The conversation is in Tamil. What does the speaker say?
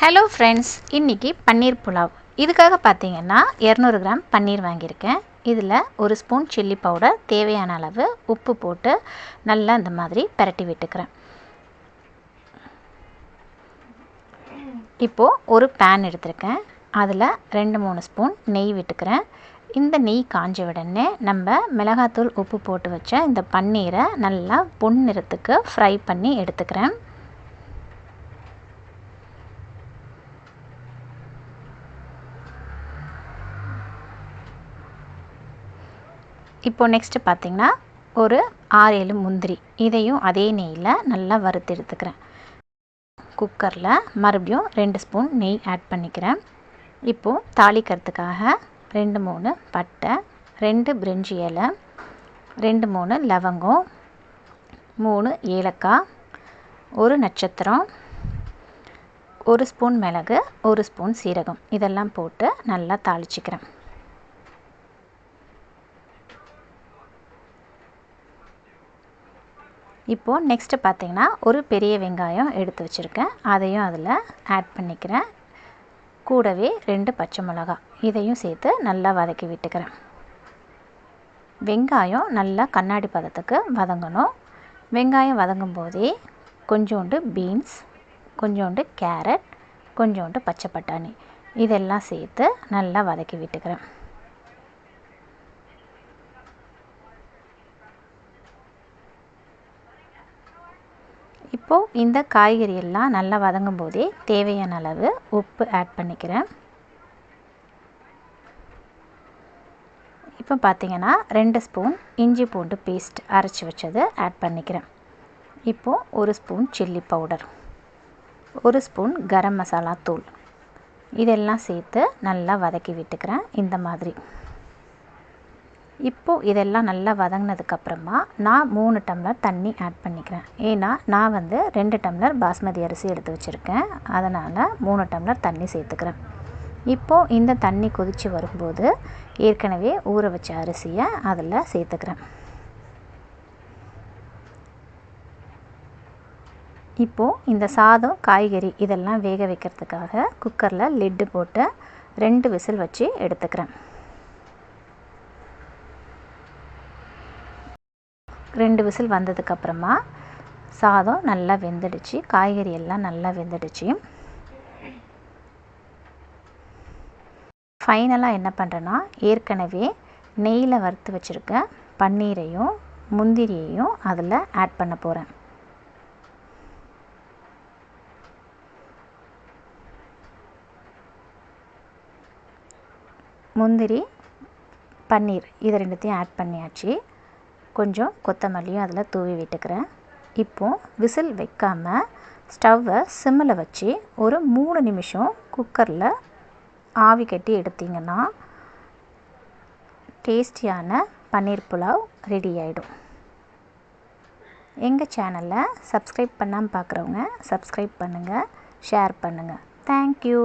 ஹலோ ஃப்ரெண்ட்ஸ், இன்றைக்கி பன்னீர் புலாவ். இதுக்காக பார்த்தீங்கன்னா 200 கிராம் பன்னீர் வாங்கியிருக்கேன். இதில் ஒரு ஸ்பூன் சில்லி பவுடர், தேவையான அளவு உப்பு போட்டு நல்லா இந்த மாதிரி பிரட்டி விட்டுக்கிறேன். இப்போது ஒரு பேன் எடுத்திருக்கேன். அதில் 2-3 ஸ்பூன் நெய் விட்டுக்கிறேன். இந்த நெய் காஞ்ச உடனே நம்ம மிளகாத்தூள் உப்பு போட்டு வச்ச இந்த பன்னீரை நல்லா பொன்னிறத்துக்கு ஃப்ரை பண்ணி எடுத்துக்கிறேன். இப்போது நெக்ஸ்ட்டு பார்த்திங்கன்னா ஒரு 6-7 முந்திரி, இதையும் அதே நெய்யில் நல்லா வறுத்து எடுத்துக்கிறேன். குக்கரில் மறுபடியும் 2 ஸ்பூன் நெய் ஆட் பண்ணிக்கிறேன். இப்போது தாளிக்கிறதுக்காக 2-3 பட்டை, 2 பிரிஞ்சி இலை, 2-3 லவங்கம், 3 ஏலக்காய், 1 நட்சத்திரம், 1 ஸ்பூன் மிளகு, 1 ஸ்பூன் சீரகம், இதெல்லாம் போட்டு நல்லா தாளிச்சிக்கிறேன். இப்போது நெக்ஸ்ட்டு பார்த்திங்கன்னா ஒரு பெரிய வெங்காயம் எடுத்து வச்சுருக்கேன். அதையும் அதில் ஆட் பண்ணிக்கிறேன். கூடவே 2 பச்சை மிளகாய், இதையும் சேர்த்து நல்லா வதக்கி விட்டுக்கிறேன். வெங்காயம் நல்லா கண்ணாடி பதத்துக்கு வதங்கணும். வெங்காயம் வதங்கும் போதே கொஞ்சோண்டு பீன்ஸ், கொஞ்சோண்டு கேரட், கொஞ்சோண்டு பச்சை பட்டாணி, இதெல்லாம் சேர்த்து நல்லா வதக்கி விட்டுக்கிறேன். இப்போது இந்த காய்கறி எல்லாம் நல்லா வதங்கும் போதே தேவையான அளவு உப்பு ஆட் பண்ணிக்கிறேன். இப்போ பார்த்திங்கன்னா 2 ஸ்பூன் இஞ்சி பூண்டு பேஸ்ட் அரைச்சி வச்சது ஆட் பண்ணிக்கிறேன். இப்போது 1 spoon chilli powder, 1 spoon garam masala தூள், இதெல்லாம் சேர்த்து நல்லா வதக்கி விட்டுக்கிறேன். இந்த மாதிரி இப்போது இதெல்லாம் நல்லா வதங்கினதுக்கப்புறமா நான் 3 டம்ளர் தண்ணி ஆட் பண்ணிக்கிறேன். ஏன்னா நான் 2 டம்ளர் பாஸ்மதி அரிசி எடுத்து வச்சுருக்கேன். அதனால் 3 டம்ளர் தண்ணி சேர்த்துக்கிறேன். இப்போது இந்த தண்ணி கொதித்து வரும்போது ஏற்கனவே ஊற வச்ச அரிசியை அதில் சேர்த்துக்கிறேன். இப்போது இந்த சாதம், காய்கறி இதெல்லாம் வேக வைக்கிறதுக்காக குக்கரில் லிட்டு போட்டு 2 விசில் வச்சு எடுத்துக்கிறேன். 2 விசில் வந்ததுக்கப்புறமா சாதம் நல்லா வெந்துடுச்சு, காய்கறி எல்லாம் நல்லா வெந்துடுச்சு. ஃபைனலாக என்ன பண்ணுறேன்னா, ஏற்கனவே நெய்யில் வறுத்து வச்சுருக்க பன்னீரையும் முந்திரியையும் அதில் ஆட் பண்ண போகிறேன். முந்திரி, பன்னீர் இது 2த்தையும் ஆட் பண்ணியாச்சு. கொஞ்சம் கொத்தமல்லியும் அதில் தூவி விட்டுக்கிறேன். இப்போது விசில் வைக்காமல் ஸ்டவ்வை சிம்மில் வச்சு ஒரு 3 நிமிஷம் குக்கரில் ஆவி கட்டி எடுத்திங்கன்னா டேஸ்டியான பன்னீர் புலாவ் ரெடி ஆகிடும். எங்கள் சேனலை சப்ஸ்கிரைப் பண்ணாமல் பார்க்குறவங்க சப்ஸ்கிரைப் பண்ணுங்கள், ஷேர் பண்ணுங்கள். தேங்க்யூ.